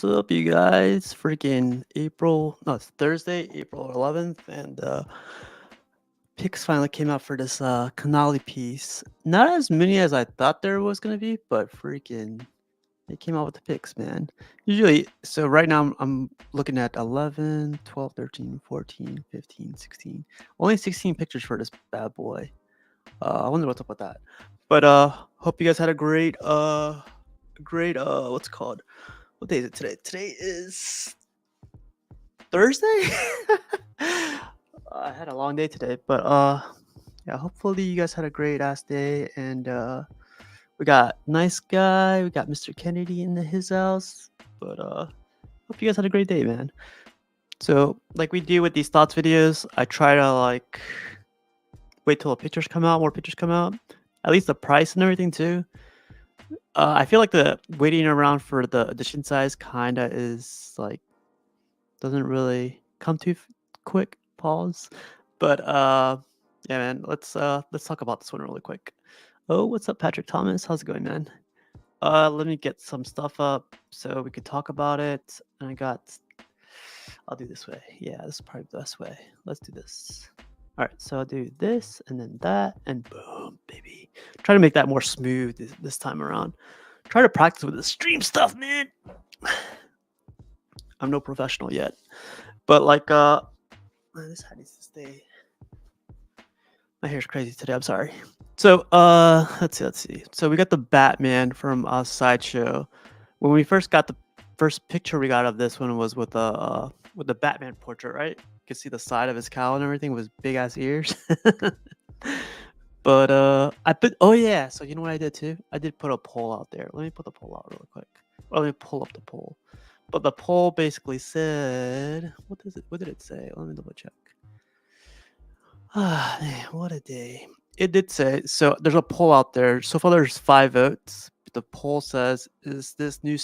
What's up, you guys? Freaking April, no, it's Thursday, April 11th, and pics finally came out for this Canali piece. Not as many as I thought there was gonna be, but freaking, they came out with the pics, man. Usually, so right now I'm looking at 11, 12, 13, 14, 15, 16. Only 16 pictures for this bad boy. I wonder what's up with that. But hope you guys had a great what's it called? What day is it today? Today is Thursday. I had a long day today, but yeah, hopefully you guys had a great ass day. And we got nice guy, we got Mr. Kennedy in his house. But hope you guys had a great day, man. So like we do with these thoughts videos, I try to like wait till the pictures come out, more pictures come out, at least the price and everything too. I feel like the waiting around for the edition size kinda is like doesn't really come too quick. Pause. But yeah, man, let's talk about this one really quick. Oh, what's up, Patrick Thomas? How's it going, man? Let me get some stuff up so we could talk about it. And I'll do this way. Yeah, this is probably the best way. Let's do this. All right, so I'll do this and then that, and boom, baby. Try to make that more smooth this time around. Try to practice with the stream stuff, man. I'm no professional yet, but like, this hat needs to stay. My hair's crazy today. I'm sorry. So, let's see. So we got the Batman from Sideshow. When we first got the first picture we got of this one was with the Batman portrait, right? You can see the side of his cowl and everything with his big ass ears. But I put oh yeah, so you know what I did too? I did put a poll out there. Let me put the poll out really quick. Well, let me pull up the poll. But the poll basically said, what did it say? Let me double check. Ah, man, what a day. It did say, so there's a poll out there. So far there's 5 votes. The poll says, is this new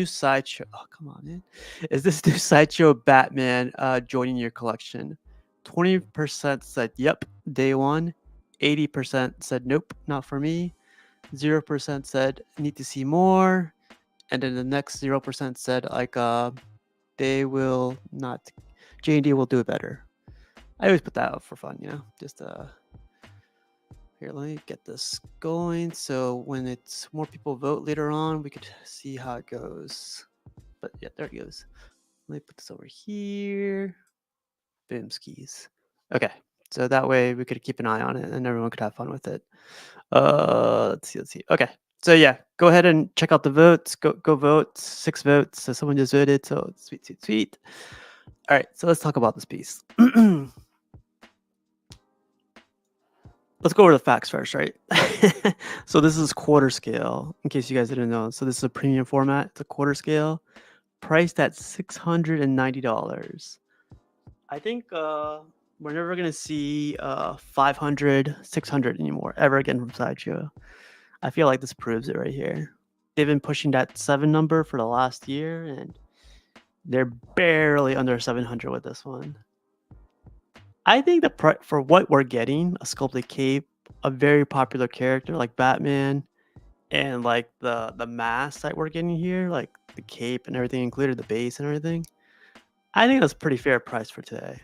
Sideshow, oh come on, man. Is this new Sideshow Batman joining your collection? 20% said yep, day one. 80% said nope, not for me. 0% said need to see more. And then the next 0% said like they will not, J&D will do it better. I always put that out for fun, you know, just here, let me get this going. So when it's more people vote later on, we could see how it goes. But yeah, there it goes. Let me put this over here. Boom skis. Okay, so that way we could keep an eye on it and everyone could have fun with it. Let's see. Okay, so yeah, go ahead and check out the votes. Go vote. 6 votes. So someone just voted. So sweet. All right, so let's talk about this piece. Let's go over the facts first, right? So this is quarter scale, in case you guys didn't know. So this is a premium format. It's a quarter scale, priced at $690. I think we're never gonna see 500, 600 anymore ever again from Sideshow. I feel like this proves it right here. They've been pushing that 7 number for the last year, and they're barely under 700 with this one. I think for what we're getting, a sculpted cape, a very popular character like Batman, and like the mask that we're getting here, like the cape and everything included, the base and everything. I think that's a pretty fair price for today.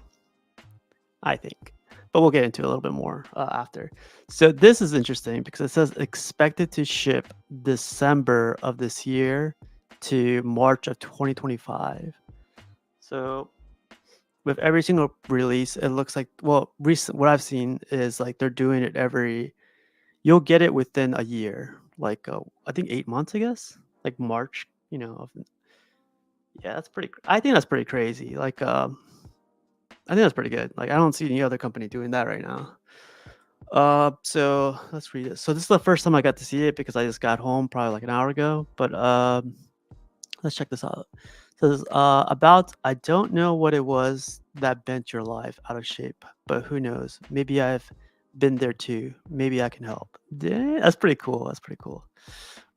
I think, but we'll get into it a little bit more after. So this is interesting because it says expected to ship December of this year to March of 2025. So with every single release, it looks like, well, what I've seen is like they're doing it you'll get it within a year, like I think 8 months, I guess, like March, you know. Yeah, I think that's pretty crazy. Like, I think that's pretty good. Like, I don't see any other company doing that right now. So let's read it. So this is the first time I got to see it because I just got home probably like an hour ago. But let's check this out. It says about, I don't know what it was that bent your life out of shape, but who knows? Maybe I've been there too. Maybe I can help. That's pretty cool.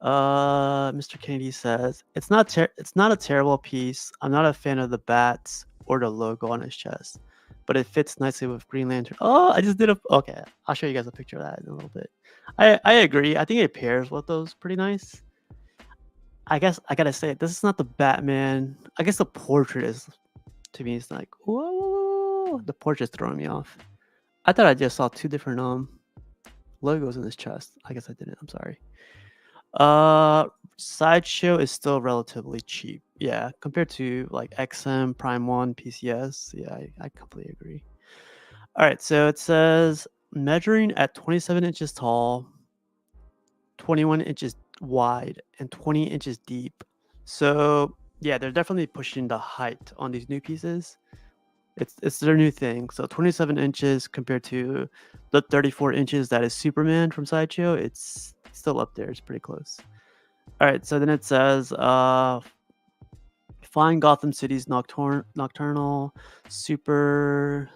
Mr. Kennedy says it's not a terrible piece. I'm not a fan of the bats or the logo on his chest, but it fits nicely with Green Lantern. Oh, I just did okay. I'll show you guys a picture of that in a little bit. I agree. I think it pairs with those pretty nice. I guess I gotta say, this is not the Batman. I guess the portrait is, to me, it's like, whoa, the portrait's throwing me off. I thought I just saw two different logos in his chest. I guess I didn't. I'm sorry. Sideshow is still relatively cheap. Yeah, compared to like XM, Prime One, PCS. Yeah, I completely agree. All right, so it says measuring at 27 inches tall, 21 inches wide, and 20 inches deep. So yeah, they're definitely pushing the height on these new pieces. It's their new thing. So 27 inches compared to the 34 inches that is Superman from Sideshow. It's still up there. It's pretty close. All right, so then it says find Gotham City's nocturnal super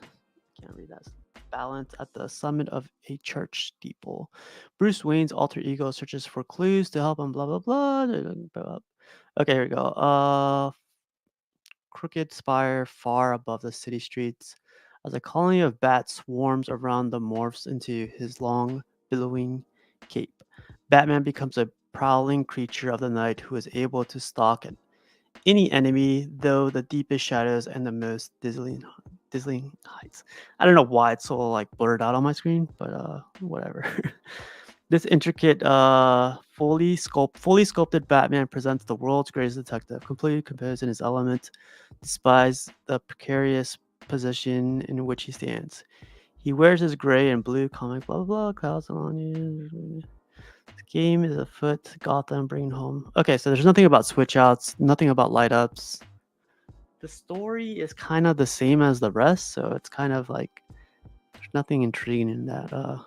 can't read that balance at the summit of a church steeple. Bruce Wayne's alter ego searches for clues to help him blah blah blah. Okay, here we go. Crooked spire far above the city streets. As a colony of bats swarms around the morphs into his long, billowing cape. Batman becomes a prowling creature of the night who is able to stalk any enemy, though the deepest shadows and the most dizzying heights. I don't know why it's so like blurred out on my screen, but whatever. This intricate, fully sculpted Batman presents the world's greatest detective, completely composed in his element, despite the precarious position in which he stands. He wears his gray and blue comic blah blah blah clouds on you. This game is afoot. Gotham bringing home. Okay, so there's nothing about switch outs, nothing about light ups. The story is kind of the same as the rest, so it's kind of like there's nothing intriguing in that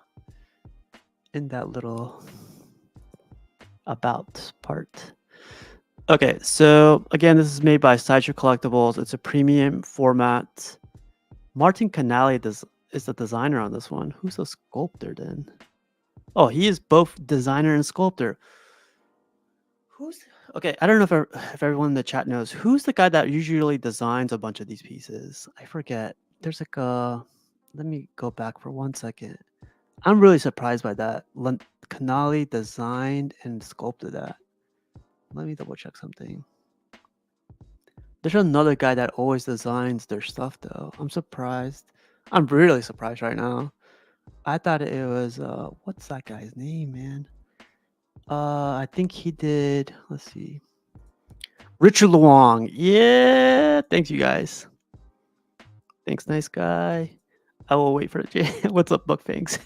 little about part. Okay, so again, this is made by Sideshow Collectibles. It's a premium format. Martin Canali is the designer on this one. Who's the sculptor then? Oh, he is both designer and sculptor. Who's okay? I don't know if everyone in the chat knows who's the guy that usually designs a bunch of these pieces. I forget. There's like a. Let me go back for 1 second. I'm really surprised by that. Canali designed and sculpted that. Let me double check something. There's another guy that always designs their stuff though. I'm surprised. I'm really surprised right now. I thought it was what's that guy's name, man? I think he did. Let's see. Richard Luong. Yeah, thanks you guys. Thanks, nice guy. I will wait for it. What's up, Buckfangs?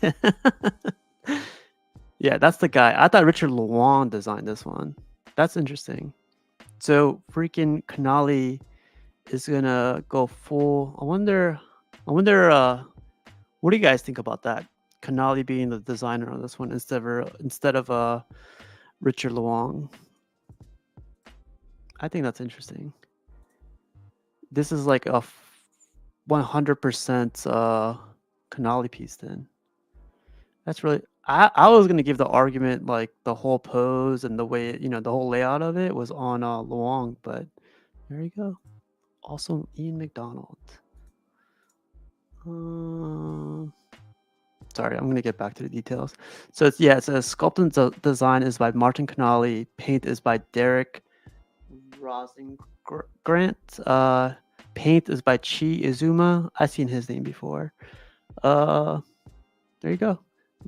Yeah, that's the guy. I thought Richard Luong designed this one. That's interesting. So freaking Canali is gonna go full. I wonder. What do you guys think about that? Canali being the designer on this one instead of Richard Luong. I think that's interesting. This is like a 100% Canali piece then. That's really I was gonna give the argument like the whole pose and the way the whole layout of it was on Luong, but there you go. Also Ian McDonald. Sorry, I'm gonna get back to the details. So it says sculpt and design is by Martin Canali. Paint is by Derek Rosengrant. Paint is by Chi Izuma. I've seen his name before. There you go.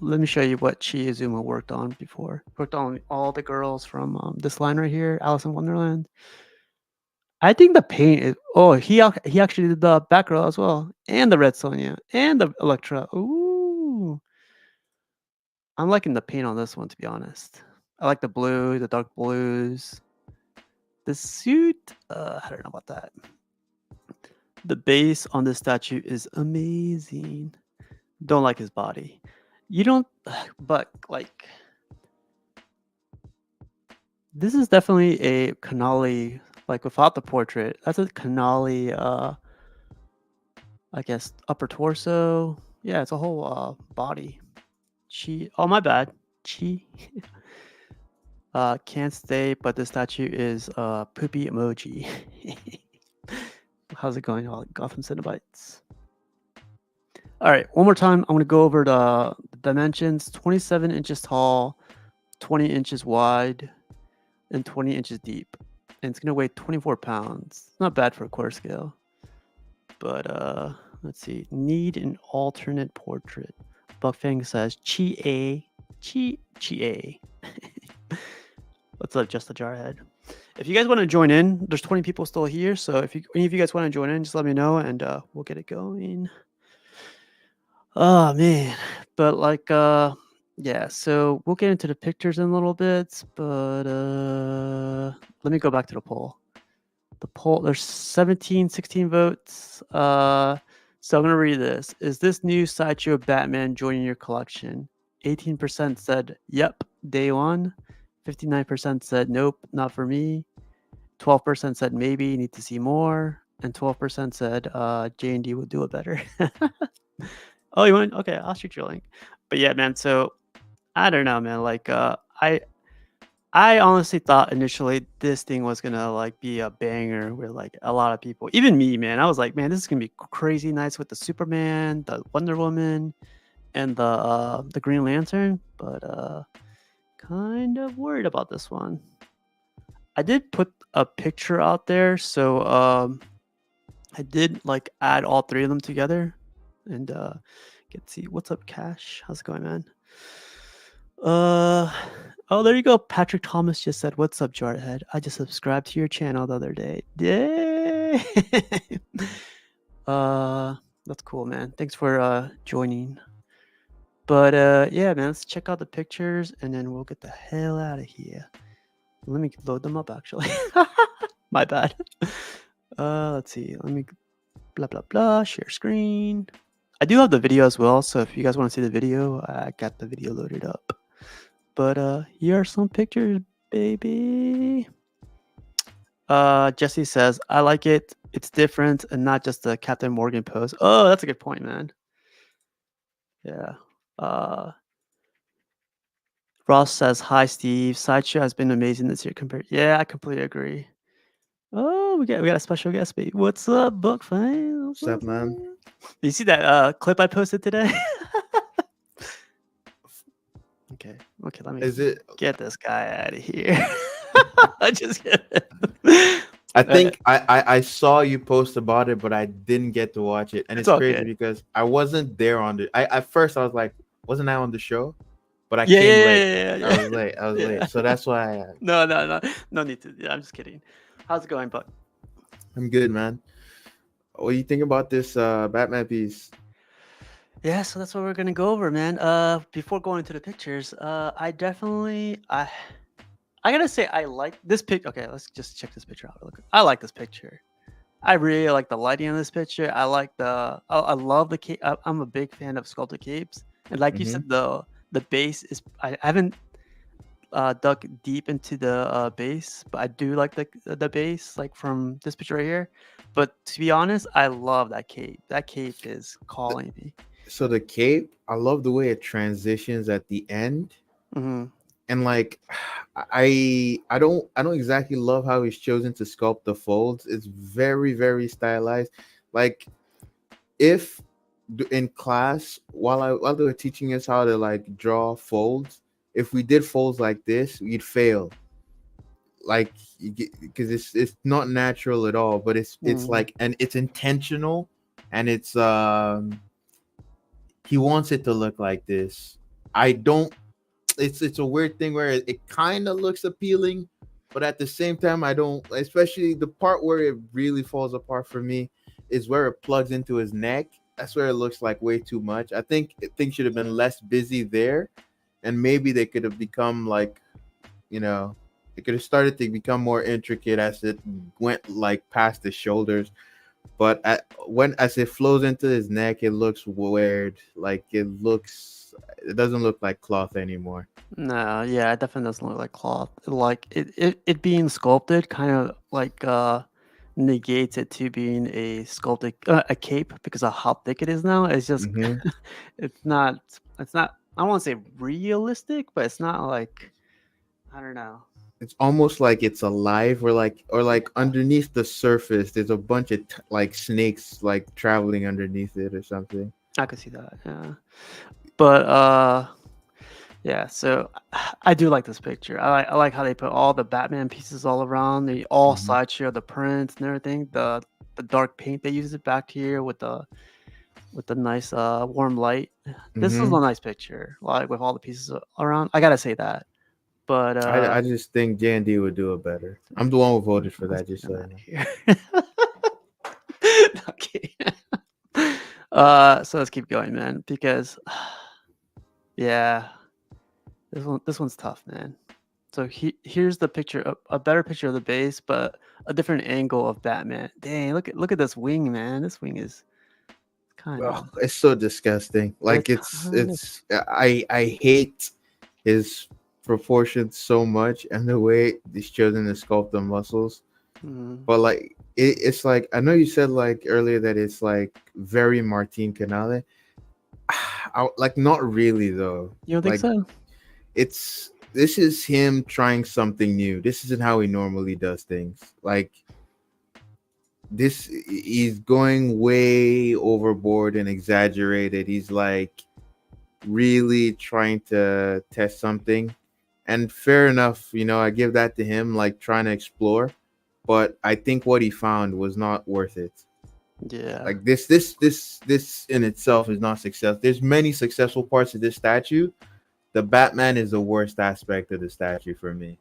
Let me show you what Chi Izuma worked on before. Worked on all the girls from this line right here, Alice in Wonderland. I think the paint is. Oh, he actually did the Batgirl as well, and the Red Sonja, and the Elektra. Ooh, I'm liking the paint on this one, to be honest. I like the blue, the dark blues. The suit, I don't know about that. The base on this statue is amazing. Don't like his body. You don't, but like, this is definitely a Canali, like without the portrait. That's a Canali, I guess, upper torso. Yeah, it's a whole body. Oh, my bad. Chi. Can't stay, but the statue is poopy emoji. How's it going, all Gotham Cenobites? All right, one more time. I'm going to go over the dimensions. 27 inches tall, 20 inches wide. and 20 inches deep. And it's gonna weigh 24 pounds. Not bad for a quarter scale. But let's see. Need an alternate portrait. Buckfang says Chi A. Chi A. What's up, Just a Jarhead? If you guys want to join in, there's 20 people still here. So if any of you guys want to join in, just let me know and we'll get it going. Oh man. But like yeah, so we'll get into the pictures in a little bit, but let me go back to the poll. The poll, there's 16 votes. So I'm gonna read this. Is this new Sideshow Batman joining your collection? 18% said yep, day one. 59% said nope, not for me. 12% said maybe, need to see more. And 12% said J&D will do it better. Oh, you want? Okay, I'll shoot you a link. But yeah, man. So I don't know, man. Like, I honestly thought initially this thing was gonna like be a banger with like a lot of people, even me, man. I was like, man, this is gonna be crazy nice with the Superman, the Wonder Woman, and the Green Lantern. But kind of worried about this one. I did put a picture out there, so I did like add all three of them together, and get to see what's up, Cash. How's it going, man? Oh, there you go. Patrick Thomas just said, "What's up, Jarhead? I just subscribed to your channel the other day." Yay! That's cool, man. Thanks for joining. But yeah, man, let's check out the pictures and then we'll get the hell out of here. Let me load them up actually. My bad. Let's see. Let me blah blah blah, share screen. I do have the video as well, so if you guys want to see the video, I got the video loaded up. But here are some pictures, baby. Jesse says, I like it. It's different and not just the Captain Morgan pose. Oh, that's a good point, man. Yeah. Ross says, hi, Steve. Sideshow has been amazing this year compared. Yeah, I completely agree. Oh, we got a special guest, baby. What's up, Book fan? What's up, man? You see that clip I posted today? Okay, let me get this guy out of here. I just I think I saw you post about it, but I didn't get to watch it, and it's crazy because I wasn't there on the. At first I was like, wasn't I on the show? But I came late. I was late, so that's why. No need to. I'm just kidding. How's it going, Buck? I'm good, man. What do you think about this Batman piece? Yeah, so that's what we're gonna go over, man. Before going into the pictures, I gotta say I like this pic. Okay, let's just check this picture out. Look, I like this picture. I really like the lighting on this picture. I like I love the cape. I'm a big fan of sculpted capes, and like you said, the base is. I haven't dug deep into the base, but I do like the base, like from this picture right here. But to be honest, I love that cape. That cape is calling me. So the cape, I love the way it transitions at the end. And like I don't exactly love how he's chosen to sculpt the folds. It's very, very stylized. Like if in class while they were teaching us how to like draw folds, if we did folds like this, we'd fail. Like because it's not natural at all, but it's like, and it's intentional, and it's he wants it to look like this. I don't. It's a weird thing where it kind of looks appealing, but at the same time I don't. Especially the part where it really falls apart for me is where it plugs into his neck. That's where it looks like way too much. I think things should have been less busy there, and maybe they could have become like, it could have started to become more intricate as it went like past the shoulders. But as it flows into his neck, it looks weird. Like it doesn't look like cloth anymore. No, yeah, it definitely doesn't look like cloth. Like it being sculpted kind of like negates it to being a sculpted a cape because of how thick it is now. It's just it's not I don't want to say realistic, but it's not like, I don't know. It's almost like it's alive, or like underneath the surface there's a bunch of like snakes like traveling underneath it or something. I could see that, yeah. But Yeah, so I do like this picture. I like how they put all the Batman pieces all around, the all Mhm. Sideshow, the prints and everything. The dark paint they use it back here with the nice warm light. This is a Mhm. nice picture, like with all the pieces around. I gotta say that. But I just think J&D would do it better. I'm the one who voted for let's that. get Just him so out you know. of here. Okay. So let's keep going, man, because yeah, this one's tough, man. So here's the picture, a better picture of the base, but a different angle of Batman. Dang, look at this wing, man. This wing is kind of Oh, it's so disgusting. it's Like kind of I hate his proportions so much and the way he's chosen to sculpt the muscles. mm, But like it's like I know you said like earlier that it's like very Martin Canale. Like not really though. you don't think Like so? it's this is him trying something new. This isn't how he normally does things. Like this he's going way overboard and exaggerated. He's like really trying to test something. And fair enough, I give that to him, like trying to explore. But I think what he found was not worth it. Yeah. Like this in itself is not success. There's many successful parts of this statue. The Batman is the worst aspect of the statue for me.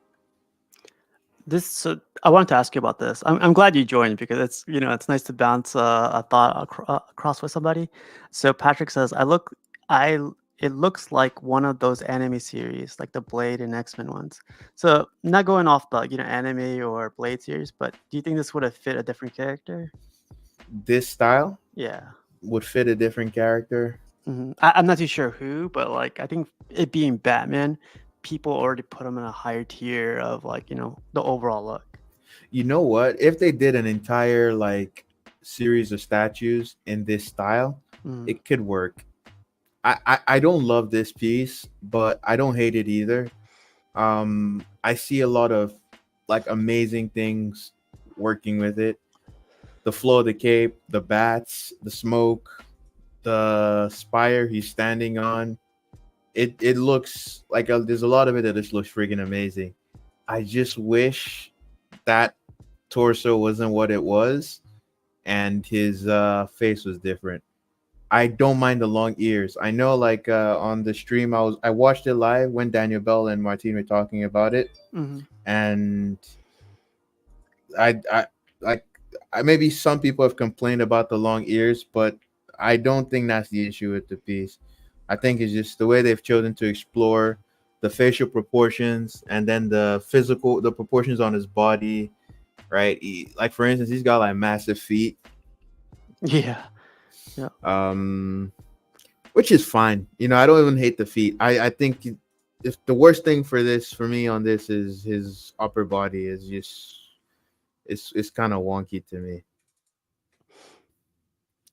This so I wanted to ask you about this. I'm glad you joined because it's nice to bounce a thought across with somebody. So Patrick says, I it looks like one of those anime series, like the Blade and X-Men ones. So not going off the anime or Blade series, but do you think this would have fit a different character? This style Yeah. would fit a different character. I'm not too sure who, but like I think it being Batman, people already put him in a higher tier of like the overall look. You know what? If they did an entire like series of statues in this style, Mm, it could work. I don't love this piece, but I don't hate it either. I see a lot of like amazing things working with it. The flow of the cape, the bats, the smoke, the spire he's standing on. It looks like there's a lot of it that just looks freaking amazing. I just wish that torso wasn't what it was and his face was different. I don't mind the long ears. I know like on the stream I watched it live when Daniel Bell and Martin were talking about it, mhm. and I like maybe some people have complained about the long ears, but I don't think that's the issue with the piece. I think it's just the way they've chosen to explore the facial proportions and then the proportions on his body, right? Like for instance, he's got like massive feet, Yeah. Yeah. um, which is fine. I don't even hate the feet. I think if the worst thing for me on this is his upper body is just it's kind of wonky to me.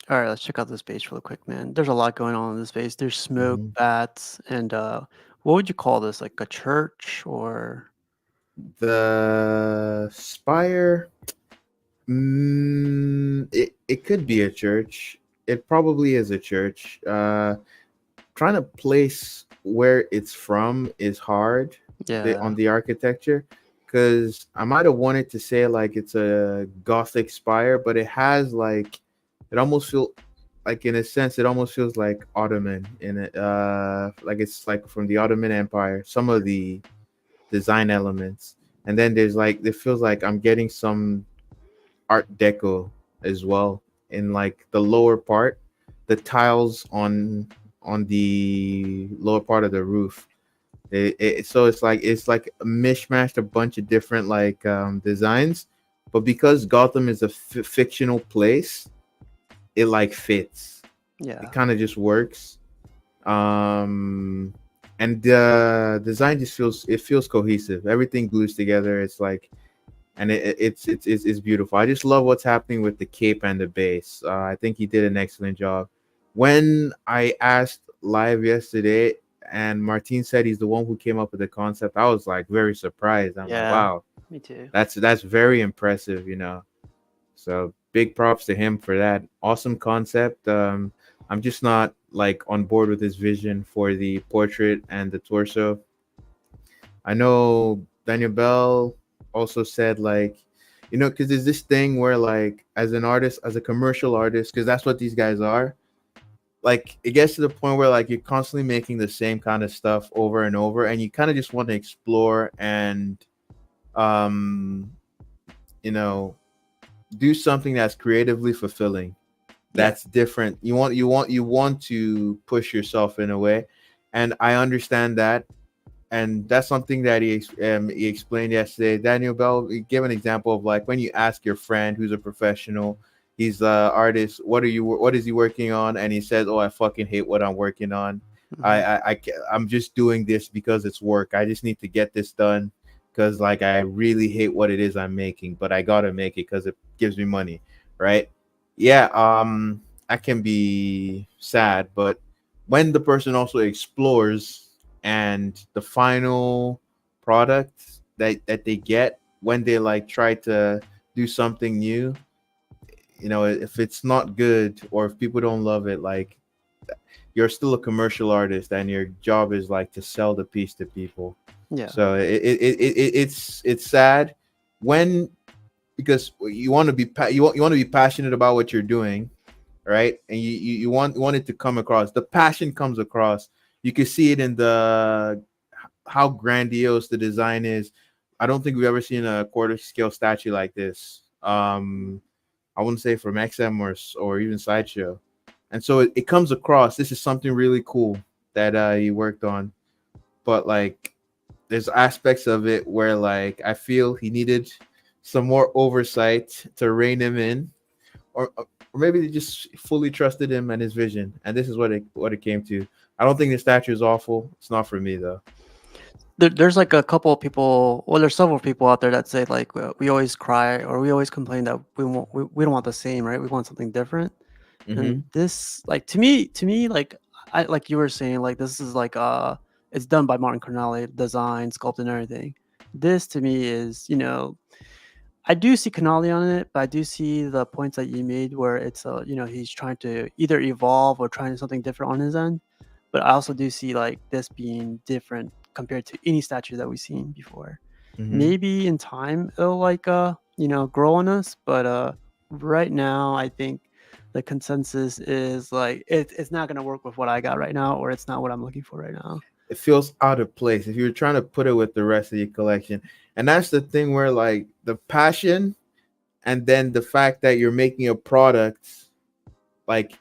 All right, let's check out this base real quick, man. There's a lot going on in this base. There's smoke, Mhm. bats, and what would you call this? Like a church or The spire, it could be a church. It probably is a church. Trying to place where it's from is hard yeah, on the architecture because I might have wanted to say like it's a Gothic spire, but it has like it almost feel like in a sense it almost feels like Ottoman in it. Like it's like from the Ottoman Empire. Some of the design elements, and then there's like it feels like I'm getting some Art Deco as well in like the lower part, the tiles on the lower part of the roof. So it's like a mishmashed a bunch of different like designs, but because Gotham is a fictional place, it like fits. It yeah, kind of just works. Um, and the design just feels cohesive. Everything glues together. It's like and it's beautiful. I just love what's happening with the cape and the base. I think he did an excellent job. When I asked live yesterday, and Martin said he's the one who came up with the concept, I was like very surprised. I'm like, yeah. wow, Me too. that's very impressive. So big props to him for that awesome concept. I'm just not like on board with his vision for the portrait and the torso. I know Daniel Bell also said like, because there's this thing where like as an artist, as a commercial artist, because that's what these guys are. Like it gets to the point where like you're constantly making the same kind of stuff over and over, and you kind of just want to explore and um, you know, do something that's creatively fulfilling. Yeah. That's different. You want to push yourself in a way, and I understand that, and that's something that he explained yesterday. Daniel Bell he gave an example of like when you ask your friend who's a professional, he's a artist, what is he working on, and he says, "Oh, I fucking hate what I'm working on. Hmm. I'm just doing this because it's work. I just need to get this done because like I really hate what it is I'm making, but I gotta make it because it gives me money, right? Yeah, I can be sad, but when the person also explores and the final product that they get when they like try to do something new, if it's not good or if people don't love it, like you're still a commercial artist and your job is like to sell the piece to people. Yeah. So it's sad when, because you want to be you want to be passionate about what you're doing, right? And you want it to come across. The passion comes across. You can see it in the how grandiose the design is. I don't think we've ever seen a quarter scale statue like this. I wouldn't say from XM or even Sideshow, and so it comes across. This is something really cool that he worked on, but like there's aspects of it where like I feel he needed some more oversight to rein him in, or maybe they just fully trusted him and his vision. And this is what it came to. I don't think the statue is awful. It's not for me though. There's like a couple of people, well, there's several people out there that say like we always cry or we always complain that we don't want the same, right? We want something different. Mm-hmm. And this, like to me, like I like you were saying, like this is like it's done by Martin Cornelli, design, sculpt, and everything. This to me is, I do see Canali on it, but I do see the points that you made where it's he's trying to either evolve or trying something different on his end. But I also do see like this being different compared to any statue that we've seen before. Mm-hmm. Maybe in time it'll like grow on us, but right now I think the consensus is like it's not gonna work with what I got right now, or it's not what I'm looking for right now. It feels out of place if you're trying to put it with the rest of your collection. And that's the thing where like the passion and then the fact that you're making a product, like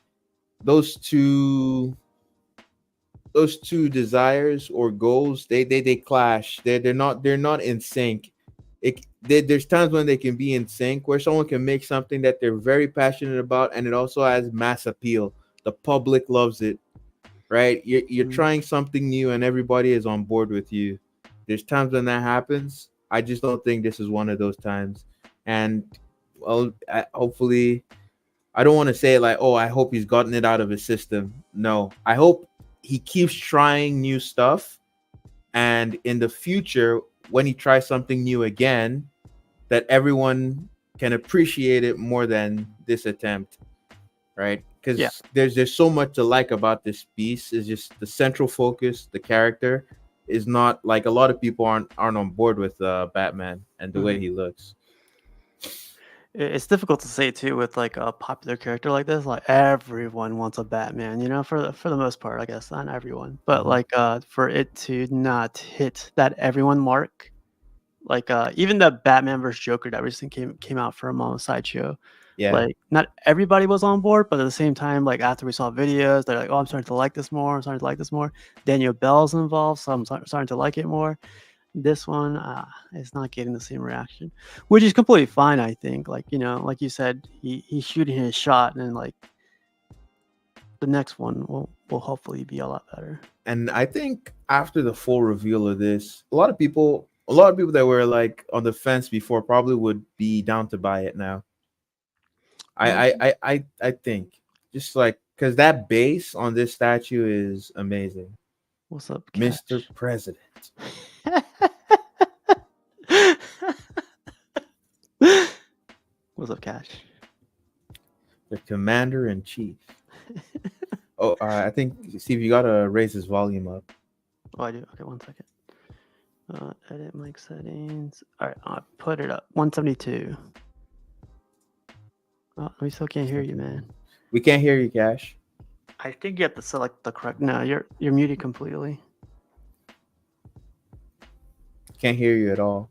those two those two desires or goals, they clash. They're not in sync. There's times when they can be in sync where someone can make something that they're very passionate about and it also has mass appeal. The public loves it, right? You're Mm. trying something new and everybody is on board with you. There's times when that happens. I just don't think this is one of those times. And well, hopefully, I don't want to say like, oh, I hope he's gotten it out of his system. No, I hope he keeps trying new stuff, and in the future, when he tries something new again, that everyone can appreciate it more than this attempt, right? Yeah. Because there's so much to like about this piece. Is just the central focus, the character is not like a lot of people aren't on board with Batman and the way Mhm. he looks. It's difficult to say too with like a popular character like this. Like everyone wants a Batman, for the most part, I guess not everyone, but Mhm. like for it to not hit that everyone mark, like even the Batman versus Joker that recently came out from Sideshow, Yeah, like not everybody was on board, but at the same time, like after we saw videos, they're like, "Oh, I'm starting to like this more. I'm starting to like this more." Daniel Bell's involved, so I'm starting to like it more. This one, is not getting the same reaction, which is completely fine, I think. Like, like you said, he's shooting his shot, and like the next one will hopefully be a lot better. and I think after the full reveal of this, a lot of people that were like on the fence before probably would be down to buy it now. I Um, I I I, I think just like because that base on this statue is amazing, what's up, Mr. Cash? President, What's up, Cash? the Commander in Chief. Oh, I think Steve, you gotta raise his volume up. Oh, I do. Okay, 1 second. Edit mic settings. All right, I'll put it up. 172. Oh, we still can't hear you, man. We can't hear you, Cash. I think you have to select the correct. No, you're muted completely. Can't hear you at all.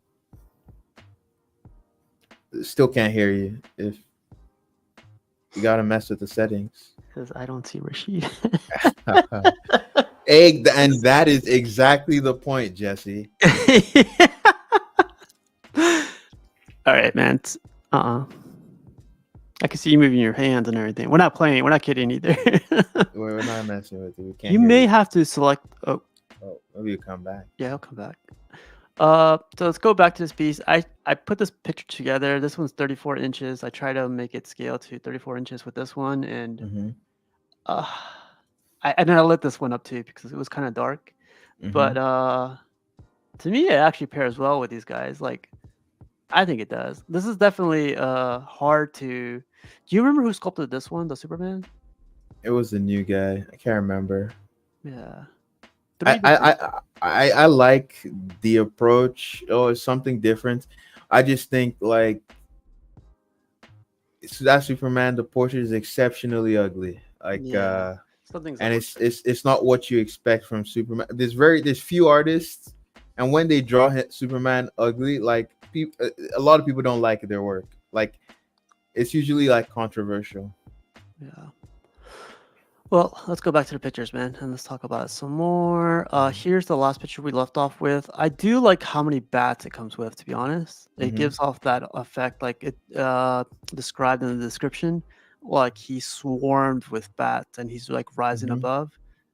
Still can't hear you. If you gotta mess with the settings. Because I don't see Rashid. And that is exactly the point, Jesse. All right, man. I can see you moving your hands and everything. We're not playing. We're not kidding either. We're not messing with it. We can't. You hear may have to select. Oh, maybe you come back. Yeah, I'll come back. So let's go back to this piece. I put this picture together. This one's 34 inches. I try to make it scale to 34 inches with this one, and I lit this one up too because it was kind of dark. But to me, it actually pairs well with these guys. Like, I think it does. This is definitely hard to. Do you remember who sculpted this one, the Superman? It was a new guy. I can't remember. Yeah. I like the approach. Oh, it's something different. I just think like that Superman, the portrait is exceptionally ugly. Like and it's not what you expect from Superman. There's few artists, and when they draw Superman ugly, like a lot of people don't like their work. Like it's usually like controversial. Yeah. Well, let's go back to the pictures, man, and let's talk about it some more. Here's the last picture we left off with. I do like how many bats it comes with, to be honest. It gives off that effect, like it described in the description, like he swarmed with bats and he's like rising above.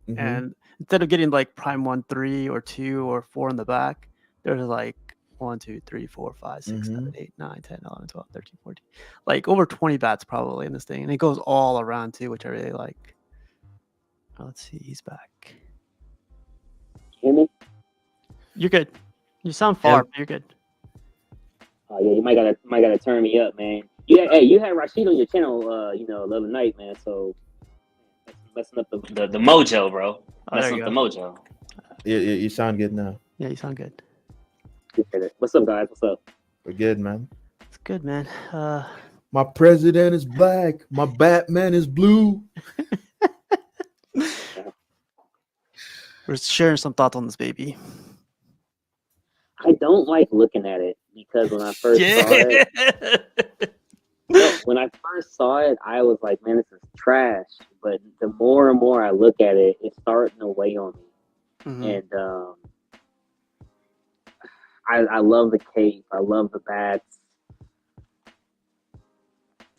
And instead of getting like prime 1, 3, or 2, or 4 in the back, there's like 1, 2, 3, 4, 5, 6, 7, 8, 9, 10, 11, 12, 13, 14. Like over 20 bats probably in this thing. And it goes all around too, which I really like. Let's see, he's back. Hear me? You're good. You sound far, but you're good. Oh yeah, you might gotta turn me up, man. You had Rashid on your channel, the other night, man. So messing up the mojo, bro. Messing up the mojo. You sound good now. Yeah, you sound good. What's up, guys? What's up? We're good, man. It's good, man. My president is black. My Batman is blue. We're sharing some thoughts on this baby. I don't like looking at it because when I first saw it, I was like, man, this is trash. But the more and more I look at it, it's starting to weigh on me. And I love the cape. I love the bats.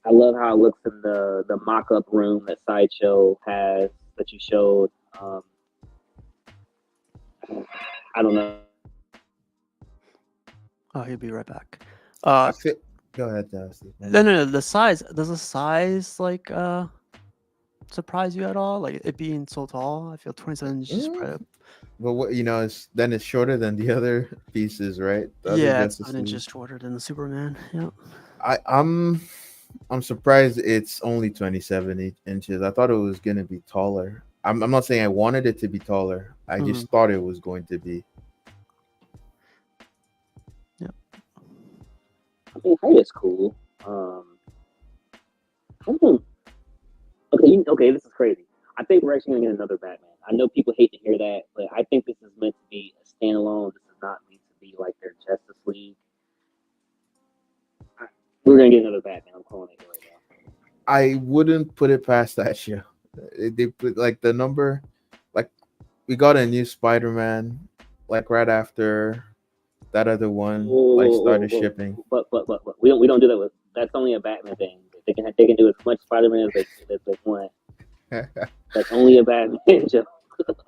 I love how it looks in the mock-up room that Sideshow has that you showed. I don't know. Oh, he'll be right back. Go ahead, Dusty. No. The size. Does the size like surprise you at all? Like it being so tall? I feel 27 inches spread up. But what it's shorter than the other pieces, right? It's 7 inches shorter than the Superman. Yeah. I'm surprised it's only 27 inches. I thought it was gonna be taller. I'm not saying I wanted it to be taller. I just thought it was going to be. Yep. I mean, height is cool. Okay, this is crazy. I think we're actually gonna get another Batman. I know people hate to hear that, but I think this is meant to be a standalone. This is not meant to be like their Justice League. We're gonna get another Batman. I'm calling it right now. I wouldn't put it past that show. They put like the number, like we got a new Spider-Man, like right after that other one started shipping. But we don't do that with. That's only a Batman thing. They can do as much Spider-Man as they want. That's only a Batman joke.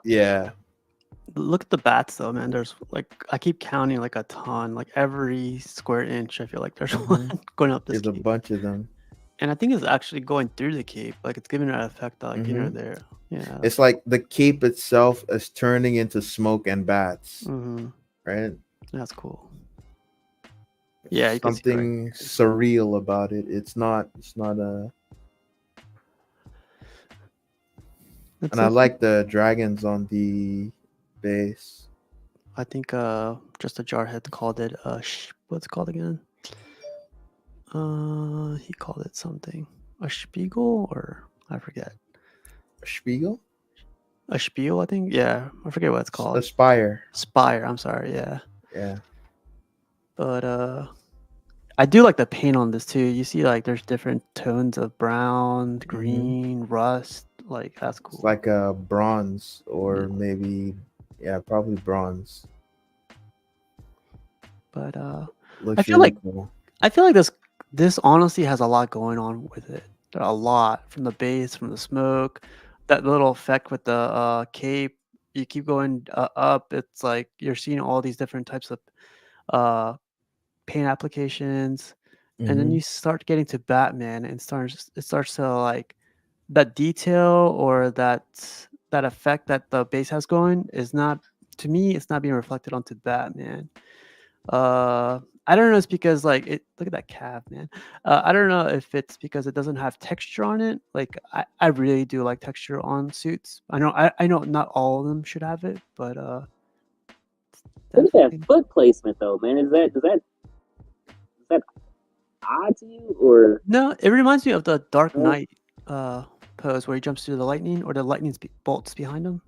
Yeah. Look at the bats though, man. There's like I keep counting like a ton, like every square inch. I feel like there's one going up this. There's a bunch of them. And I think it's actually going through the cape, like it's giving that effect, like there. Yeah, it's like the cape itself is turning into smoke and bats, right? That's cool. Yeah, something surreal about it. It's not a. That's And I it. like the dragons on the base. I think just a jarhead called it what's it called again? He called it something. A spiegel or I forget. Spiegel? A spiel, I think. Yeah, I forget what it's called. Aspire. Spire. I'm sorry. Yeah, Yeah. but I do like the paint on this too. You see, like there's different tones of brown, green, rust. Like that's cool. It's like a bronze or Yeah. maybe, yeah, probably bronze. But Looks feel really like- cool. I feel like this honestly has a lot going on with it. A lot from the base, from the smoke, that little effect with the cape. You keep going up. It's like you're seeing all these different types of uh paint applications, and then Mhm. you start getting to Batman, and it starts to like that detail or that effect that the base has going is not, to me, it's not being reflected onto Batman. I don't know. It's because like it. Look at that calf, man. I don't know if it's because it doesn't have texture on it. Like I really do like texture on suits. I know not all of them should have it, but Look at that definitely. foot placement, though, man. Is that odd to you, or No, it reminds me of the Dark no? Knight pose where he jumps through the lightning or the lightning bolts behind him.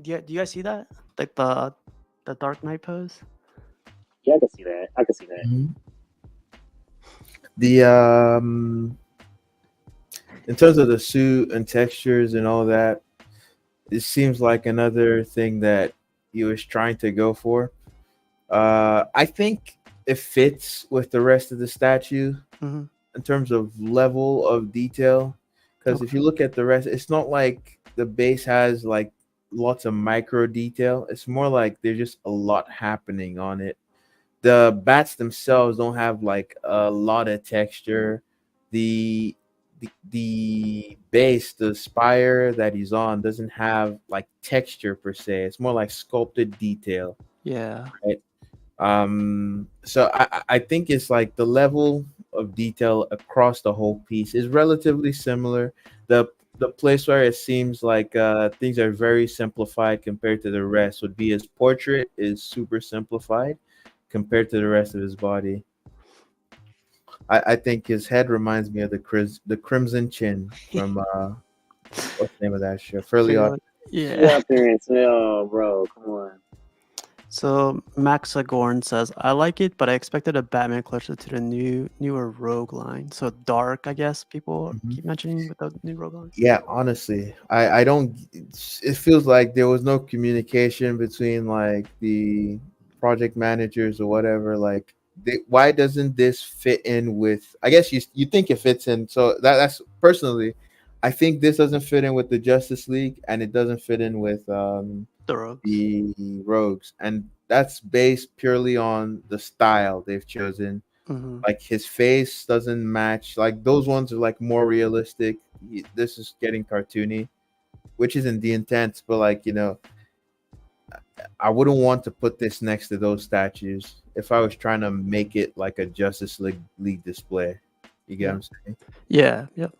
Do you guys see that? Like the Dark Knight pose? Yeah, I can see that. I can see that. Mhm. The in terms of the suit and textures and all that, it seems like another thing that he was trying to go for. I think it fits with the rest of the statue Mm-hmm. in terms of level of detail. Because if Okay. you look at the rest, it's not like the base has like lots of micro detail. It's more like there's just a lot happening on it. The bats themselves don't have like a lot of texture. The the base, the spire that he's on, doesn't have like texture per se. It's more like sculpted detail. Yeah. Right? So I think it's like the level of detail across the whole piece is relatively similar. The place where it seems like things are very simplified compared to the rest would be his portrait is super simplified compared to the rest of his body. I think his head reminds me of the Crimson Chin from what's the name of that show? Fairly Odd. Yeah. Yeah, appearance. Oh, bro, come on. So Max Agorn says, "I like it, but I expected a Batman closer to the newer Rogue line. So dark, I guess people Mhm. keep mentioning with the new Rogue line." Yeah, honestly, I don't. It feels like there was no communication between like the project managers or whatever. Like, why doesn't this fit in with? I guess you think it fits in. So that's personally, I think this doesn't fit in with the Justice League, and it doesn't fit in with The Rogues. the Rogues, and that's based purely on the style they've chosen. Mm-hmm. Like his face doesn't match. Like those ones are like more realistic. This is getting cartoony, which isn't the intent. But like I wouldn't want to put this next to those statues if I was trying to make it like a Justice League display. You get what I'm saying? Yeah. Yep.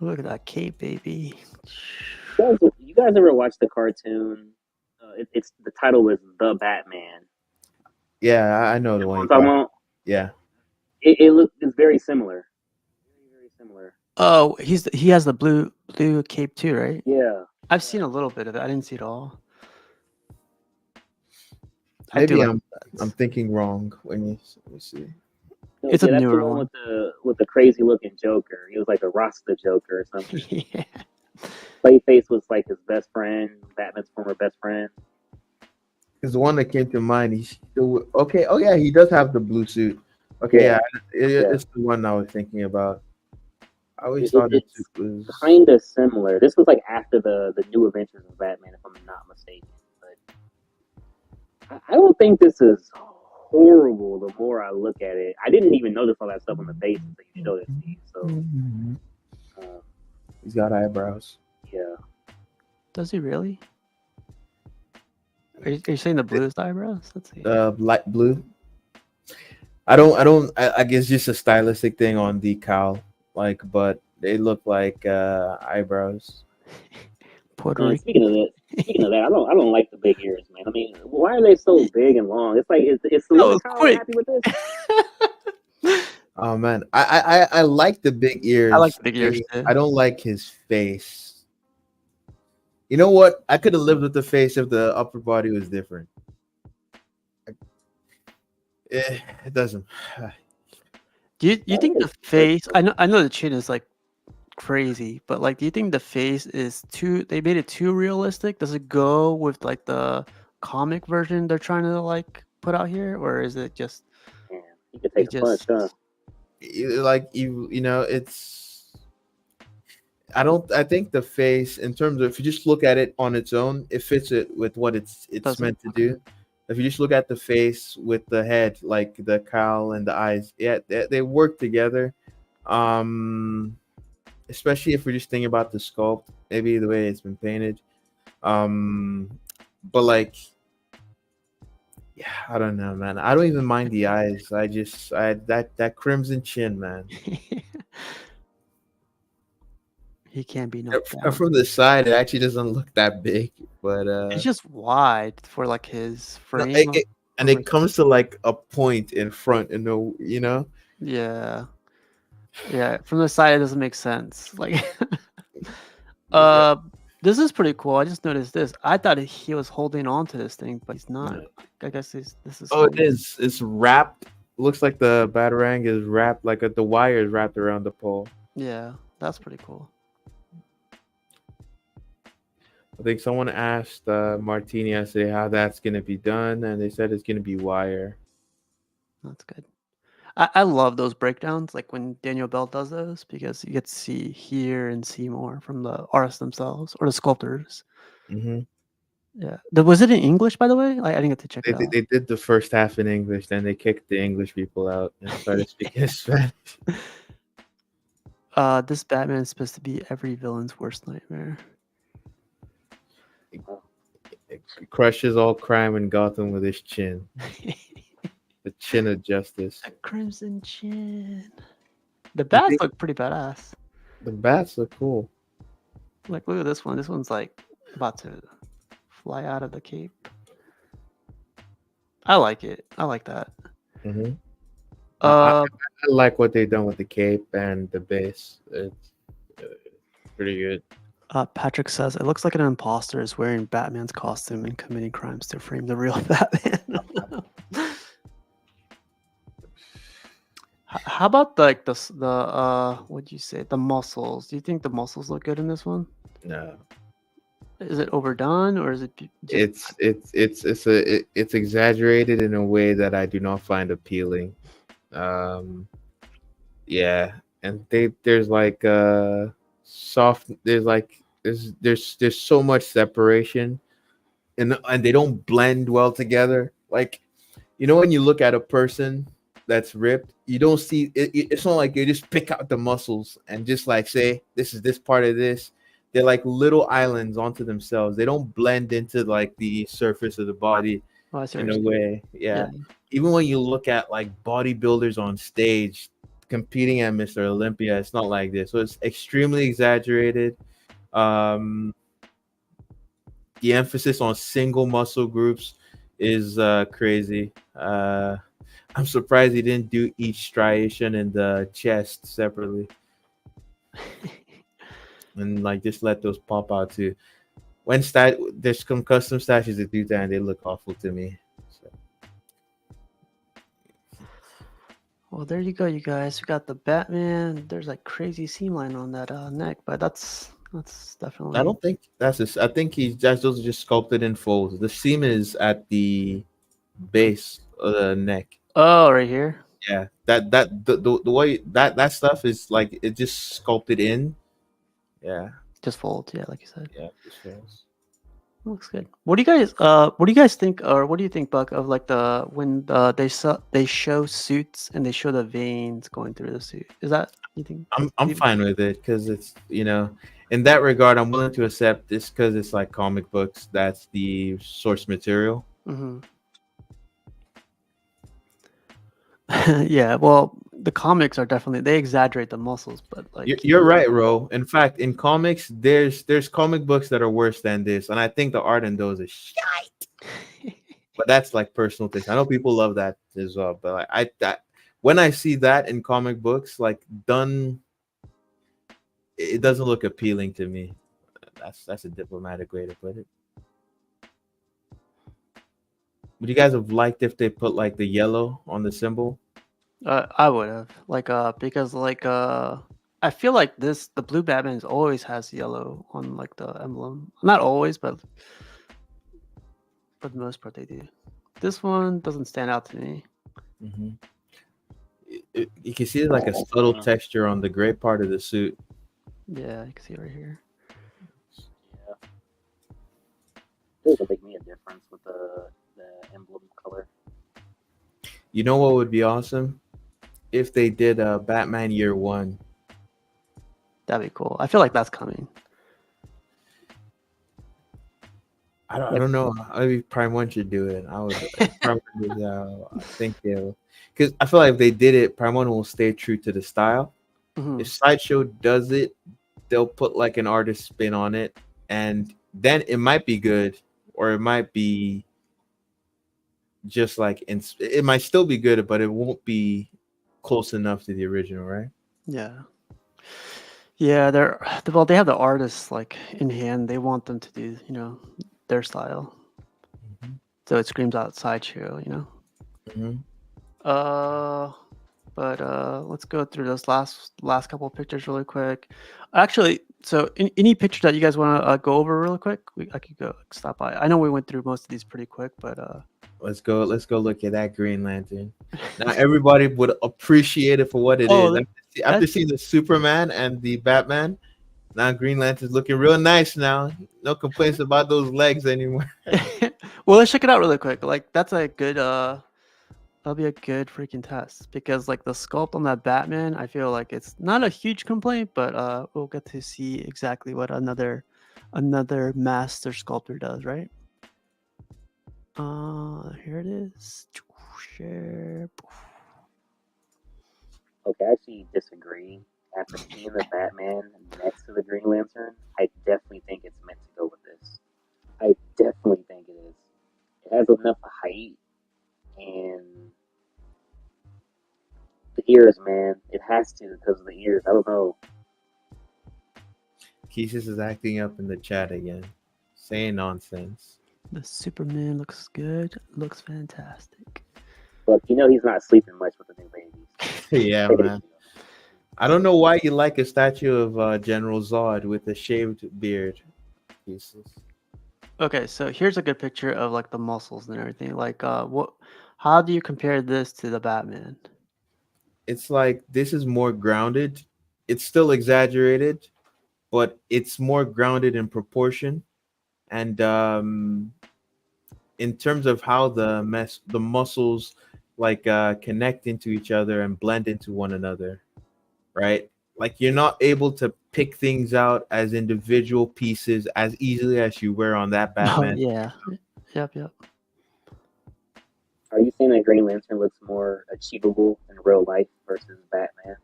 Look at that cape, baby. You guys ever watch the cartoon? It's the title was The Batman. Yeah, I know the You know one what you're I'm talking talking. about? Yeah, It's very similar. Very similar. Oh, he has the blue cape too, right? Yeah. I've seen a little bit of it. I didn't see it all. I do maybe like I'm thinking wrong when you let me see. No, It's yeah, a that's the newer one one. with the crazy looking Joker. He was like a Rasta Joker or something. Yeah. Clayface was like his best friend, Batman's former best friend. Because the one that came to mind, he's still okay. Oh yeah, he does have the blue suit. Okay, Yeah. it's the one I was thinking about. I always thought his suit It's was. kind of similar. This was like after the new Adventures of Batman, if I'm not mistaken. But I don't think this is horrible. The more I look at it, I didn't even notice all that stuff on the face until you showed it to me. So um, He's got eyebrows. yeah, Does he really? Are you saying the bluest eyebrows? Let's see. Light blue. I guess just a stylistic thing on the cowl, like, but they look like eyebrows. Puerto Man, Rican. speaking of that, I don't like the big ears, man. I mean, why are they so big and long? It's like is That Selena was Kyle quick. happy with this? Oh man, I like the big I like ears. the big ears too. I don't like his face. You know what? I could have lived with the face if the upper body was different. It doesn't. You think the face? I know the chin is like crazy, but like, do you think the face is too? They made it too realistic. Does it go with like the comic version they're trying to like put out here, or is it just Man, he could they take a punch, just? huh? Like you know, it's. I don't. I think the face, in terms of if you just look at it on its own, it fits it with what it's Doesn't? meant to Okay. do. If you just look at the face with the head, like the cowl and the eyes, yeah, they work together. Um, Especially if we're just thinking about the sculpt, maybe the way it's been painted. Um, but like, yeah, I don't know, man. I don't even mind the eyes. I that crimson chin, man. He can't be knocked And down. from the side, it actually doesn't look that big, but It's just wide for like his no, frame. and it comes to like a point in front, and no, you know. Yeah, yeah. From the side, it doesn't make sense. Like, Yeah, this is pretty cool. I just noticed this. I thought he was holding on to this thing, but he's not. no. I guess this is. Oh, it is. It's wrapped. Looks like the batarang is wrapped, like the wire is wrapped around the pole. Yeah, that's pretty cool. I think someone asked Martini yesterday how that's gonna be done, and they said it's gonna be wire. That's good. I love those breakdowns, like when Daniel Bell does those, because you get to see, hear, and see more from the artists themselves or the sculptors. Hmm. Yeah. Was it in English, by the way? I didn't get to check They, it out. they did the first half in English, then they kicked the English people out and started speaking Spanish. This Batman is supposed to be every villain's worst nightmare. It crushes all crime in Gotham with his chin, the chin of justice. A crimson chin. The bats look pretty badass. The bats look cool. Like, look at this one. This one's like about to fly out of the cape. I like it. I like that. Hmm. Uh, I like what they've done with the cape and the base. It's pretty good. Patrick says it looks like an imposter is wearing Batman's costume and committing crimes to frame the real Batman. How about like the what'd you say, the muscles? Do you think the muscles look good in this one? No, Is it overdone or is it just it's exaggerated in a way that I do not find appealing. Um, yeah, and there's like soft. There's like there's so much separation, and they don't blend well together. Like, you know, when you look at a person that's ripped, you don't see it's not like you just pick out the muscles and just like say this is this part of this. They're like little islands onto themselves. They don't blend into like the surface of the body oh, I see what in you're a saying. way. Yeah. Even when you look at like bodybuilders on stage competing at Mr. Olympia, it's not like this. So it's extremely exaggerated. Um, the emphasis on single muscle groups is crazy. I'm surprised he didn't do each striation in the chest separately and like just let those pop out too. There's some custom statues that do that and they look awful to me. So. Well, there you go, you guys. We got the Batman. There's like crazy seam line on that neck, but that's definitely. I don't think I think those are just sculpted in folds. The seam is at the base of the neck. Oh, right here. Yeah, the way that stuff is like it just sculpted in. Yeah, just folds. Yeah, like you said. Yeah, just folds. Looks good. What do you guys think, or what do you think, Buck, of like when they show suits and they show the veins going through the suit? Is that you think? I'm fine with it because it's in that regard I'm willing to accept this because it's like comic books. That's the source material. Mm-hmm. Yeah, well, the comics are definitely they exaggerate the muscles, but like You're right, Ro. In fact, in comics, there's comic books that are worse than this, and I think the art in those is shite. But that's like personal taste. I know people love that as well, but like, when I see that in comic books, like done, it doesn't look appealing to me. That's a diplomatic way to put it. Would you guys have liked if they put like the yellow on the symbol? I would have like because like I feel like the blue Batman always has yellow on like the emblem. Not always, but for the most part they do. This one doesn't stand out to me. Hmm. You can see like a subtle texture on the gray part of the suit. Yeah, you can see it right here. Yeah, it doesn't make me a difference with the emblem color. You know what would be awesome if they did a Batman Year One. That'd be cool. I feel like that's coming. I don't know. Maybe Prime One should do it. I would. Prime One is, I think they'll, because I feel like if they did it, Prime One will stay true to the style. Mhm. If Sideshow does it, they'll put like an artist spin on it, and then it might be good, or it might be just like it might still be good, but it won't be close enough to the original, right? Yeah. Yeah, well, they have the artists like in hand. They want them to do, their style. Hmm. So it screams out Sideshow. Hmm. Uh, but let's go through those last couple of pictures really quick. Actually, so any picture that you guys want to go over really quick, I could go stop by. I know we went through most of these pretty quick, but Let's go. Let's go look at that Green Lantern. Now everybody would appreciate it for what it is. oh, After that's seeing the Superman and the Batman, now Green Lantern's looking real nice now. No complaints about those legs anymore. well, let's check it out really quick. Like that's a good that'll be a good freaking test because like the sculpt on that Batman, I feel like it's not a huge complaint, but we'll get to see exactly what another master sculptor does, right? Here it is. Share. Okay, I actually disagree. After seeing the Batman next to the Green Lantern, I definitely think it's meant to go with this. I definitely think it is. It has enough height and the ears, man. It has to because of the ears. I don't know. Keisha is acting up in the chat again, saying nonsense. The Superman looks good. Looks fantastic. But he's not sleeping much with the new babies. Yeah, man. I don't know why you like a statue of General Zod with a shaved beard. Pieces. Okay, so here's a good picture of like the muscles and everything. Like, how do you compare this to the Batman? It's like this is more grounded. It's still exaggerated, but it's more grounded in proportion. And in terms of how the muscles like connect into each other and blend into one another, right? Like you're not able to pick things out as individual pieces as easily as you were on that Oh Batman. yeah, yep. Are you saying that Green Lantern looks more achievable in real life versus Batman?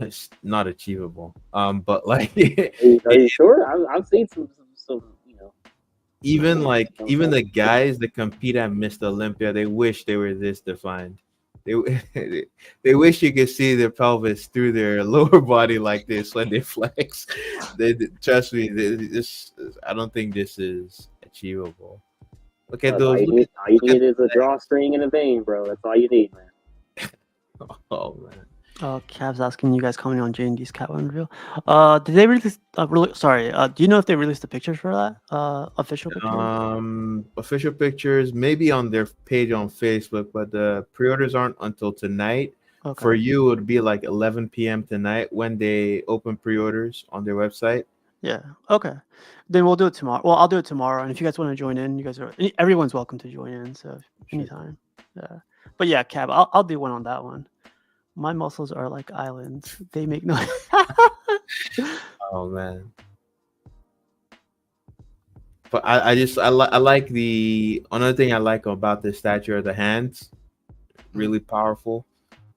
It's not achievable. But like Are you sure? I've seen some even like even the guys that compete at Mr. Olympia, they wish they were this defined. They they wish you could see their pelvis through their lower body like this when they flex. Trust me, this I don't think this is achievable. Look at those. All you need is a drawstring and a vein, bro. That's all you need, man. Oh man. Oh, Cav's asking you guys commenting on J&D's Catwoman reveal. Did they release? Sorry. Do you know if they released the pictures for that? Official pictures. Official pictures maybe on their page on Facebook, but the pre-orders aren't until tonight. Okay. For you, it would be like 11 p.m. tonight when they open pre-orders on their website. Yeah. Okay. Then we'll do it tomorrow. Well, I'll do it tomorrow, and if you guys want to join in, everyone's welcome to join in. So anytime. Yeah. But yeah, Cav, I'll do one on that one. My muscles are like islands. They make no. Oh man. But I like the another thing I like about this statue are the hands. really powerful.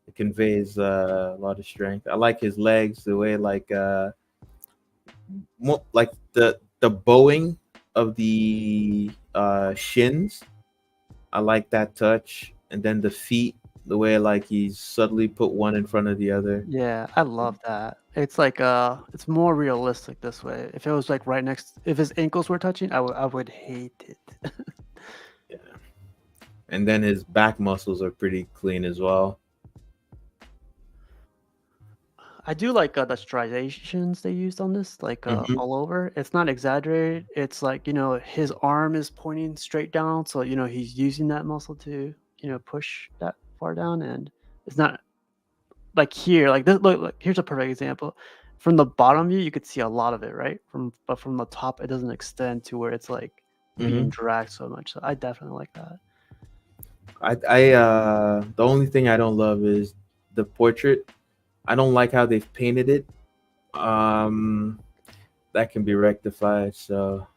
It conveys a lot of strength. I like his legs, the way like the bowing of the shins. I like that touch, and then the feet, the way like he's subtly put one in front of the other. Yeah, I love that. It's like it's more realistic this way. If it was like right next, if his ankles were touching, I would hate it. Yeah, and then his back muscles are pretty clean as well. I do like the striations they used on this, like Hmm. all over. It's not exaggerated. It's like, his arm is pointing straight down, so he's using that muscle to push that far down, and it's not like here. Like this, look, here's a perfect example. From the bottom view, you could see a lot of it, right? But from the top, it doesn't extend to where it's like being Hmm. dragged so much. So I definitely like that. The only thing I don't love is the portrait. I don't like how they've painted it. Um, that can be rectified. So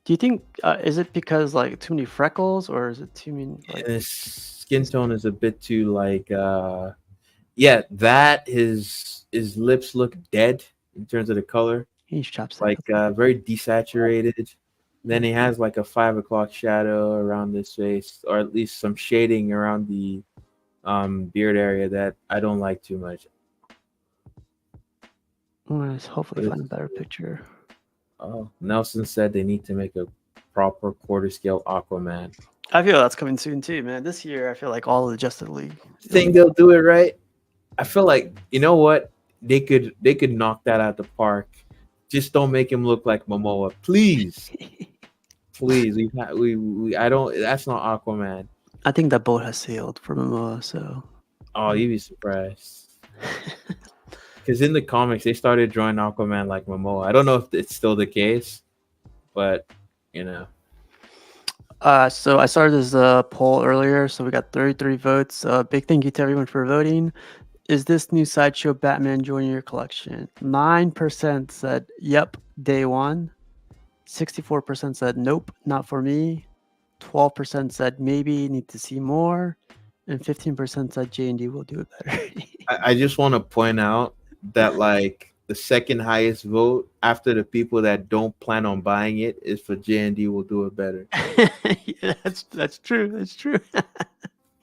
Do you think is it because like too many freckles, or is it too many like and his skin tone is a bit too yeah, that his lips look dead in terms of the color, he's chapstick? like very desaturated. Then he has like a 5 o'clock shadow around his face, or at least some shading around the beard area that I don't like too much. Let's hopefully But find a better picture. oh, Nelson said they need to make a proper quarter scale Aquaman. I feel that's coming soon too, man. This year, I feel like all of the Justice League. Think they'll do it right? I feel like, you know what, they could knock that out the park. Just don't make him look like Momoa, please. Please, we I don't. That's not Aquaman. I think that boat has sailed for Momoa, so Oh, you'd be surprised. Because in the comics, they started drawing Aquaman like Momoa. I don't know if it's still the case, but you know, so I started this poll earlier, so we got 33 votes. Big thank you to everyone for voting. Is this new Sideshow Batman joining your collection? 9% said yep, day one. 64% said nope, not for me. 12% said maybe, need to see more. And 15% said J&D will do it better. I just want to point out that like the second highest vote after the people that don't plan on buying it is for J&D will do it better. Yeah, that's true. That's true.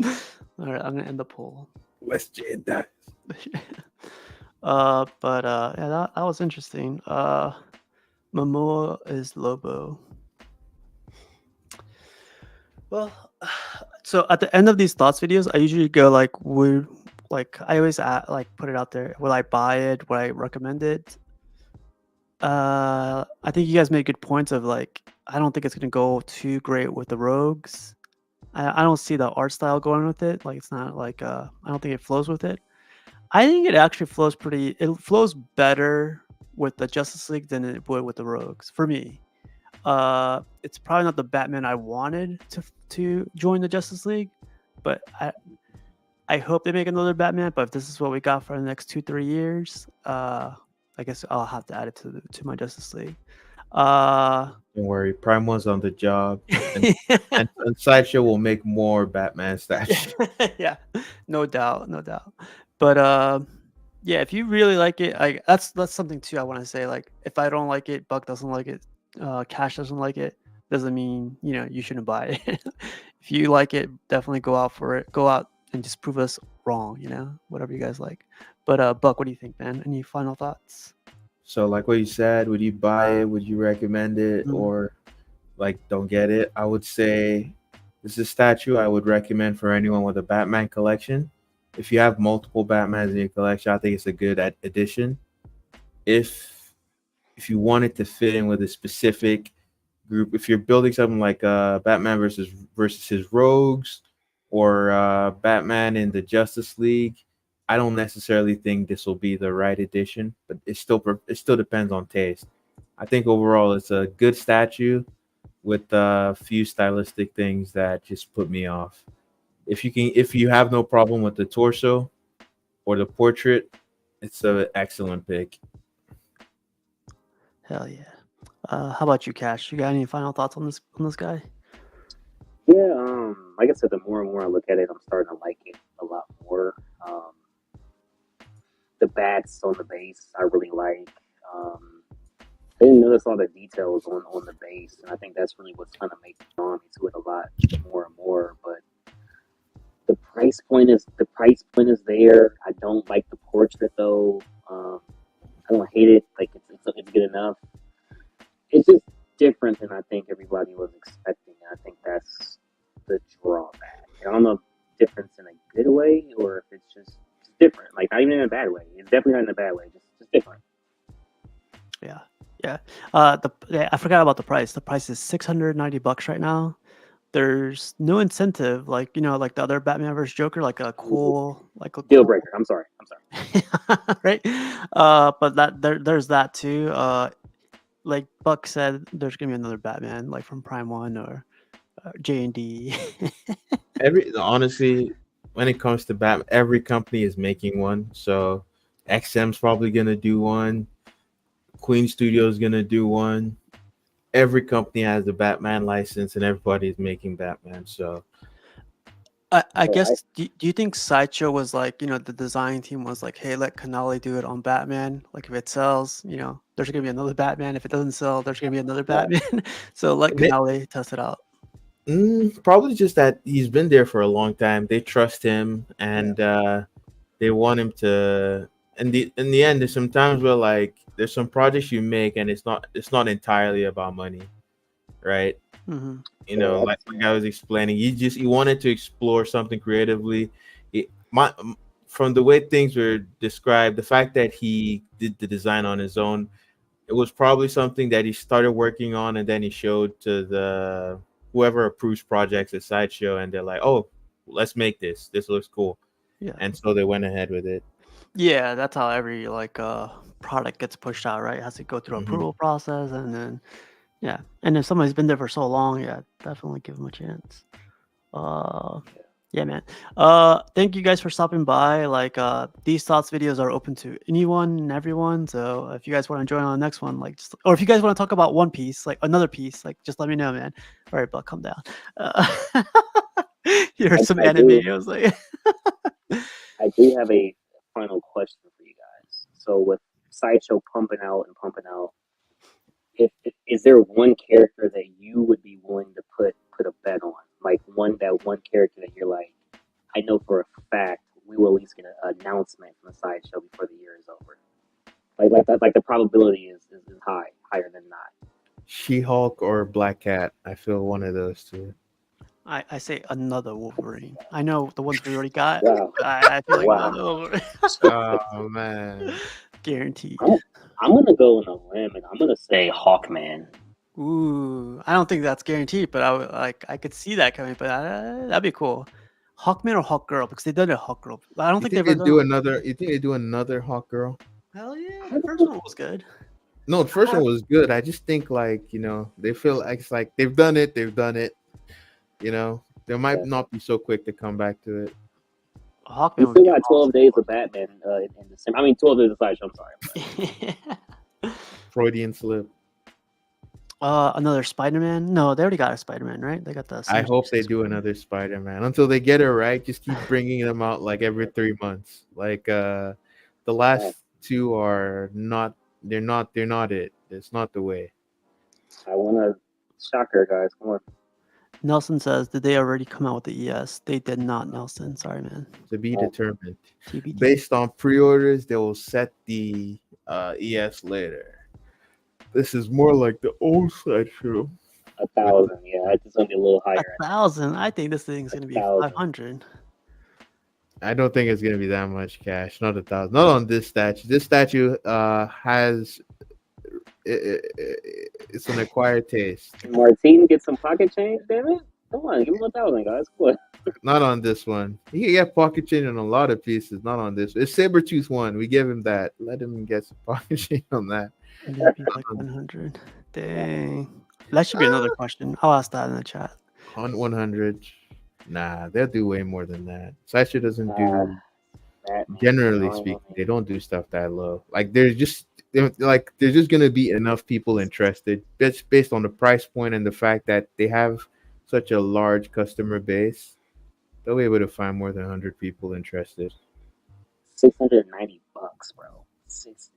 All right, I'm gonna end the poll. Let's J&D. But yeah, that was interesting. Momoa is Lobo. Well, so at the end of these thoughts videos, I usually go like, I always put it out there. Will I buy it? Would I recommend it? I think you guys made good points of like, I don't think it's gonna go too great with the rogues. I don't see the art style going with it. Like, it's not like I don't think it flows with it. I think it actually flows it flows better with the Justice League than it would with the rogues for me. It's probably not the Batman I wanted to join the Justice League, but I hope they make another Batman. But if this is what we got for the next 2-3 years, I guess I'll have to add it to my Justice League. Don't worry, Prime One's on the job, and Sideshow will make more Batman statues. Yeah, no doubt, no doubt. But yeah, if you really like it, that's something too I want to say. Like, if I don't like it, Buck doesn't like it, Cash doesn't like it, doesn't mean you shouldn't buy it. If you like it, definitely go out for it. Go out and just prove us wrong. Whatever you guys like. But Buck, what do you think, man? Any final thoughts? So, like what you said, would you buy it? Would you recommend it, or like don't get it? I would say this is a statue I would recommend for anyone with a Batman collection. If you have multiple Batmans in your collection, I think it's a good addition. If you want it to fit in with a specific group, if you're building something like Batman versus his rogues, or Batman in the Justice League, I don't necessarily think this will be the right addition, but it still depends on taste. I think overall it's a good statue with a few stylistic things that just put me off. If you have no problem with the torso or the portrait, it's an excellent pick. Hell yeah. How about you, Cash? You got any final thoughts on this guy? Yeah, like I said, the more and more I look at it, I'm starting to like it a lot more. The bats on the base, I really like. I didn't notice all the details on the base, and I think that's really what's kind of making draw me to it a lot more and more. But the price point is there. I don't like the portrait though. I don't hate it. Like it's good enough. It's just different than I think everybody was expecting. And I think that's the drawback. I don't know if difference in a good way or if it's just different. Like not even in a bad way. It's definitely not in a bad way. Just different. Yeah, yeah. I forgot about the price. The price is $690 right now. There's no incentive, like like the other Batman vs Joker, like a cool, Deal breaker. I'm sorry. right? But there's that too. Like Buck said, there's gonna be another Batman, like from Prime One or J&D. Honestly, when it comes to Batman, every company is making one. So XM's probably gonna do one. Queen Studios gonna do one. Every company has the Batman license, and everybody is making Batman. So I guess. Do you think Sideshow was like, the design team was like, hey, let Canale do it on Batman. Like if it sells, there's gonna be another Batman. If it doesn't sell, there's gonna be another Batman. So let Canale test it out. Probably just that he's been there for a long time. They trust him, and they want him to. In the end, there's some times where like there's some projects you make, and it's not entirely about money, right? Mm-hmm. Like I was explaining, he wanted to explore something creatively. From the way things were described, the fact that he did the design on his own, it was probably something that he started working on, and then he showed to the whoever approves projects at Sideshow, and they're like, "Oh, let's make this. This looks cool." Yeah. And so they went ahead with it. Yeah, that's how every product gets pushed out, right? It has to go through approval process, and then and if somebody's been there for so long, definitely give them a chance. Yeah, man. Thank you guys for stopping by. Like, these thoughts videos are open to anyone and everyone. So if you guys want to join on the next one, like, or if you guys want to talk about one piece, like another piece, like, just let me know, man. All right, but calm down. Here's some anime. I was like, I do have a final question for you guys. So with Sideshow pumping out, is there one character that you would be willing to put a bet on? Like one character that you're like, I know for a fact we will at least get an announcement from the Sideshow before the year is over. Like the probability is higher than not. She-Hulk or Black Cat. I feel one of those two. I say another Wolverine. I know the ones we already got. Wow. I feel like Wow. another Wolverine. Oh man, Guaranteed. I'm gonna go on a limb and I'm gonna say Hawkman. Ooh, I don't think that's guaranteed, but I could see that coming. But that'd be cool. Hawkman or Hawk Girl, because they've done a Hawk Girl. I don't think they've ever done. You think they do another Hawk Girl? Hell yeah, the first one was good. No, the first one was good. I just think they feel like it's like they've done it. They might not be so quick to come back to it. Hawkman. We still got 12 days of Batman in December. I mean, 12 days of Sideshow. I'm sorry. Freudian slip. Another Spider-Man? No, they already got a Spider-Man, right? They got the. I hope they do another Spider-Man. Until they get it right, just keep bringing them out like every 3 months. Like the last two are not. They're not it. It's not the way. I want to shocker, guys. Come on. Nelson says, did they already come out with the ES? They did not, Nelson. Sorry, man. To be determined. TBD. Based on pre-orders, they will set the ES later. This is more like the old Sideshow. 1,000, yeah. It's gonna be a little higher. 1,000. I think this thing's gonna be 500. I don't think it's gonna be that much cash. Not 1,000. Not on this statue. This statue has it's an acquired taste. Martin, get some pocket change, damn it! Come on, give him 1,000, guys. What? Not on this one. He can get pocket change on a lot of pieces. Not on this. It's Sabretooth one. We give him that. Let him get some pocket change on that. Maybe like 100. Dang. That should be another question. I'll ask that in the chat. On 100. Nah, they'll do way more than that. Sideshow doesn't do. Generally speaking, they don't do stuff that low. Like there's just gonna be enough people interested. That's based on the price point and the fact that they have such a large customer base, they'll be able to find more than 100 people interested. $690, bro. $690.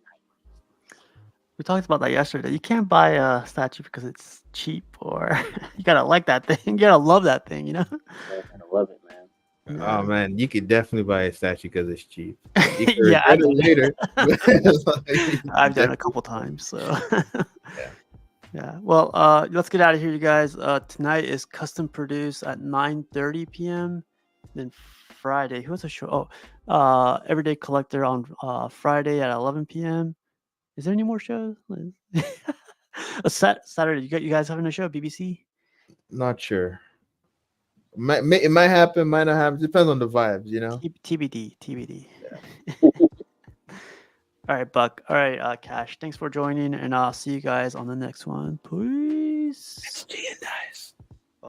We talked about that yesterday. You can't buy a statue because it's cheap, or you gotta like that thing. You gotta love that thing, you know? Yeah, I love it, man. Oh man, you could definitely buy a statue because it's cheap. You can Yeah, regret it later. I've done it a couple times, so Yeah. yeah. Well, let's get out of here, you guys. Tonight is custom produced at 9:30 p.m. Then Friday, who has a show? Oh, Everyday Collector on Friday at 11 p.m. Is there any more shows? A Saturday, you guys having a show? BBC? Not sure. It might happen, might not happen. Depends on the vibes, you know. TBD, TBD. All right, Buck. All right, Cash. Thanks for joining, and I'll see you guys on the next one. Peace.